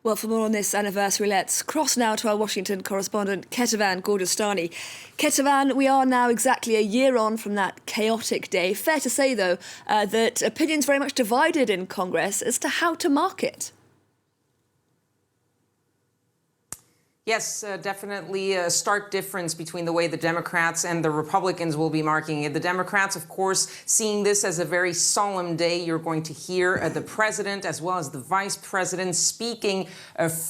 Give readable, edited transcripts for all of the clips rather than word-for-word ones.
Well, for more on this anniversary, let's cross now to our Washington correspondent, Kethevane Gorjestani. Kethevane, we are now exactly a year on from that chaotic day. Fair to say, though, that opinions very much divided in Congress as to how to mark it. Yes, definitely a stark difference between the way the Democrats and the Republicans will be marking it. The Democrats, of course, seeing this as a very solemn day. You're going to hear the president as well as the vice president speaking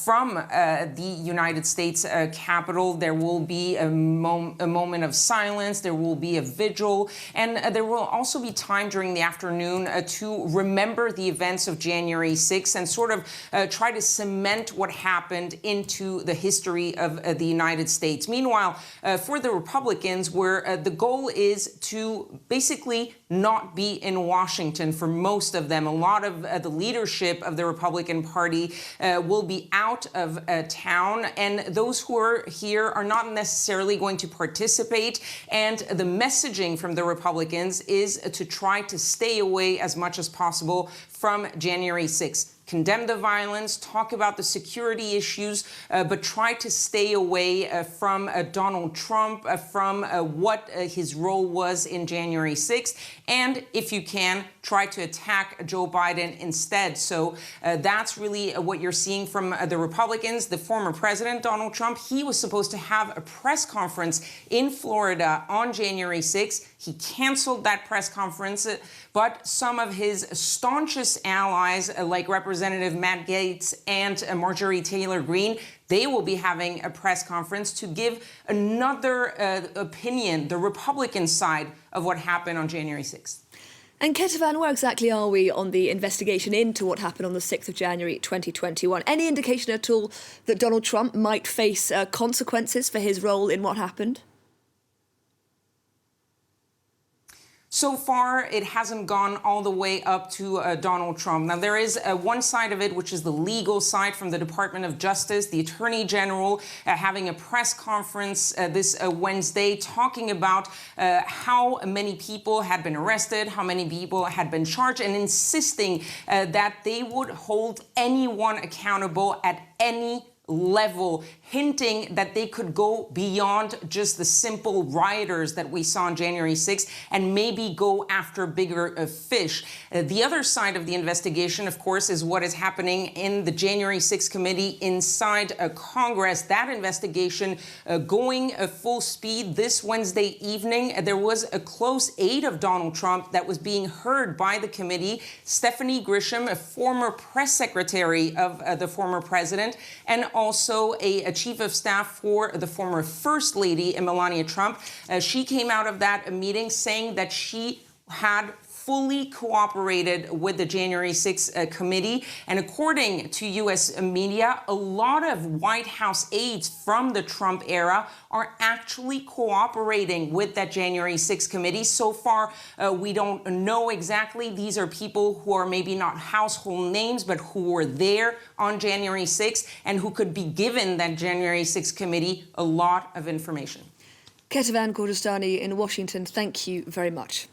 from the United States Capitol. There will be a moment of silence. There will be a vigil. And there will also be time during the afternoon to remember the events of January 6th and sort of try to cement what happened into the history of the United States. Meanwhile, for the Republicans, where the goal is to basically not be in Washington for most of them. A lot of the leadership of the Republican Party will be out of town, and those who are here are not necessarily going to participate. And the messaging from the Republicans is to try to stay away as much as possible from January 6th. Condemn the violence, talk about the security issues, but try to stay away from Donald Trump, from what his role was in January 6th. And if you can, try to attack Joe Biden instead. So that's really what you're seeing from the Republicans. The former president, Donald Trump, he was supposed to have a press conference in Florida on January 6th. He canceled that press conference, but some of his staunchest allies, like Representative Matt Gaetz and Marjorie Taylor Greene, they will be having a press conference to give another opinion, the Republican side of what happened on January 6th. And Kethevane, where exactly are we on the investigation into what happened on the 6th of January 2021? Any indication at all that Donald Trump might face consequences for his role in what happened? So far, it hasn't gone all the way up to Donald Trump. Now, there is one side of it, which is the legal side from the Department of Justice, the Attorney General having a press conference this Wednesday talking about how many people had been arrested, how many people had been charged, and insisting that they would hold anyone accountable at any level, hinting that they could go beyond just the simple rioters that we saw on January 6th and maybe go after bigger fish. The other side of the investigation, of course, is what is happening in the January 6th committee inside Congress. That investigation going full speed this Wednesday evening. There was a close aide of Donald Trump that was being heard by the committee, Stephanie Grisham, a former press secretary of the former president, and also a chief of staff for the former First Lady, Melania Trump. She came out of that meeting saying that she had fully cooperated with the January 6th committee. And according to U.S. media, a lot of White House aides from the Trump era are actually cooperating with that January 6th committee. So far, we don't know exactly. These are people who are maybe not household names, but who were there on January 6th and who could be given that January 6th committee a lot of information. Kethevane Gorjestani in Washington, thank you very much.